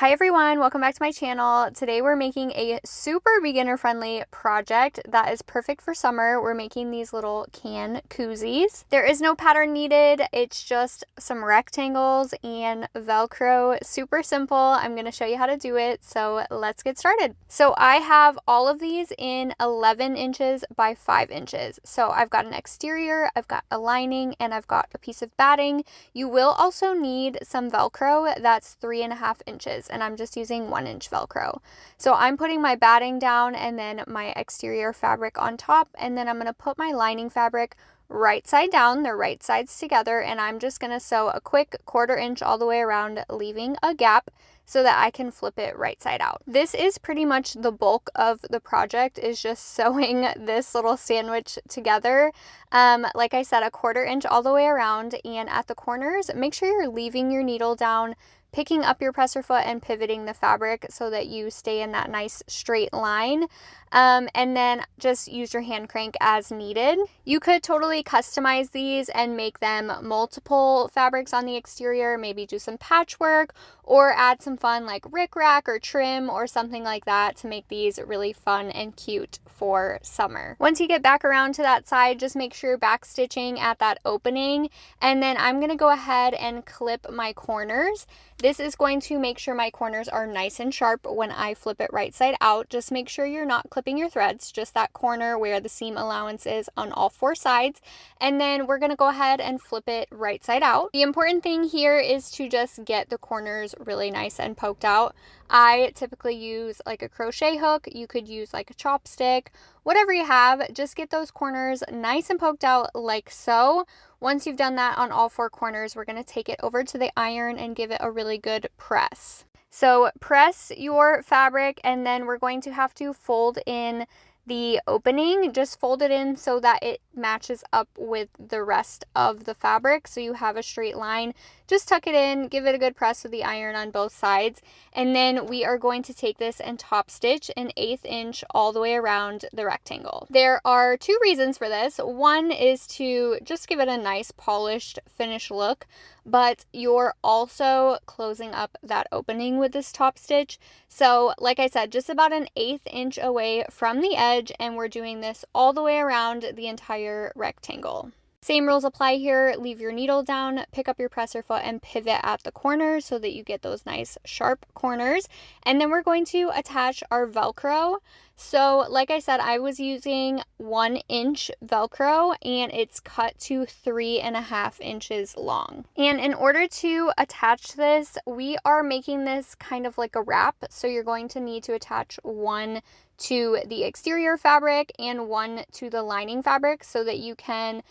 Hi everyone, welcome back to my channel. Today we're making a super beginner friendly project that is perfect for summer. We're making these little can koozies. There is no pattern needed. It's just some rectangles and Velcro. Super simple. I'm going to show you how to do it. So let's get started. So I have all of these in 11 inches by 5 inches. So I've got an exterior, I've got a lining, and I've got a piece of batting. You will also need some Velcro that's 3.5 inches. And I'm just using 1-inch Velcro. So I'm putting my batting down and then my exterior fabric on top, and then I'm going to put my lining fabric right side down, the right sides together, and I'm just going to sew a quick 1/4 inch all the way around, leaving a gap so that I can flip it right side out. This is pretty much the bulk of the project, is just sewing this little sandwich together. Like I said, a 1/4 inch all the way around, and at the corners, make sure you're leaving your needle down, picking up your presser foot and pivoting the fabric so that you stay in that nice straight line. And then just use your hand crank as needed. You could totally customize these and make them multiple fabrics on the exterior, maybe do some patchwork or add some fun like rickrack or trim or something like that to make these really fun and cute for summer. Once you get back around to that side, just make sure you're back stitching at that opening, and then I'm going to go ahead and clip my corners. This is going to make sure my corners are nice and sharp when I flip it right side out. Just make sure you're not clipping your threads, just that corner where the seam allowance is on all 4 sides. And then we're going to go ahead and flip it right side out. The important thing here is to just get the corners really nice and poked out. I typically use like a crochet hook. You could use like a chopstick, whatever you have. Just get those corners nice and poked out like so. Once you've done that on all 4 corners, we're going to take it over to the iron and give it a really good press. So press your fabric, and then we're going to have to fold in the opening. Just fold it in so that it matches up with the rest of the fabric so you have a straight line. Just tuck it in, give it a good press with the iron on both sides, and then we are going to take this and top stitch an 1/8 inch all the way around the rectangle. There are 2 reasons for this. One is to just give it a nice polished finish look, but you're also closing up that opening with this top stitch. So like I said, just about an 1/8 inch away from the edge, and we're doing this all the way around the entire rectangle. Same rules apply here. Leave your needle down, pick up your presser foot, and pivot at the corner so that you get those nice sharp corners. And then we're going to attach our Velcro. So like I said, I was using 1-inch Velcro, and it's cut to 3.5 inches long. And in order to attach this, we are making this kind of like a wrap. So you're going to need to attach one to the exterior fabric and one to the lining fabric so that you can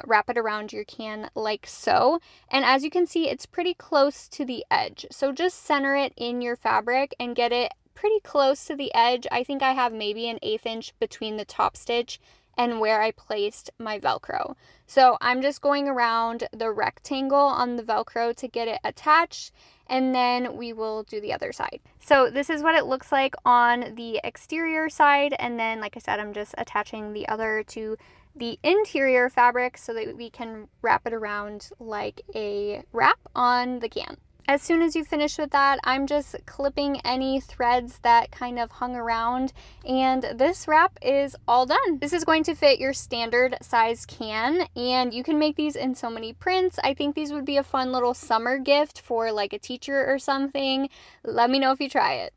wrap it around your can like so. And as you can see, it's pretty close to the edge. So just center it in your fabric and get it pretty close to the edge. I think I have maybe an 1/8 inch between the top stitch and where I placed my Velcro. So I'm just going around the rectangle on the Velcro to get it attached, and then we will do the other side. So this is what it looks like on the exterior side, and then like I said, I'm just attaching the other to the interior fabric so that we can wrap it around like a wrap on the can. As soon as you finish with that, I'm just clipping any threads that kind of hung around, and this wrap is all done. This is going to fit your standard size can, and you can make these in so many prints. I think these would be a fun little summer gift for like a teacher or something. Let me know if you try it.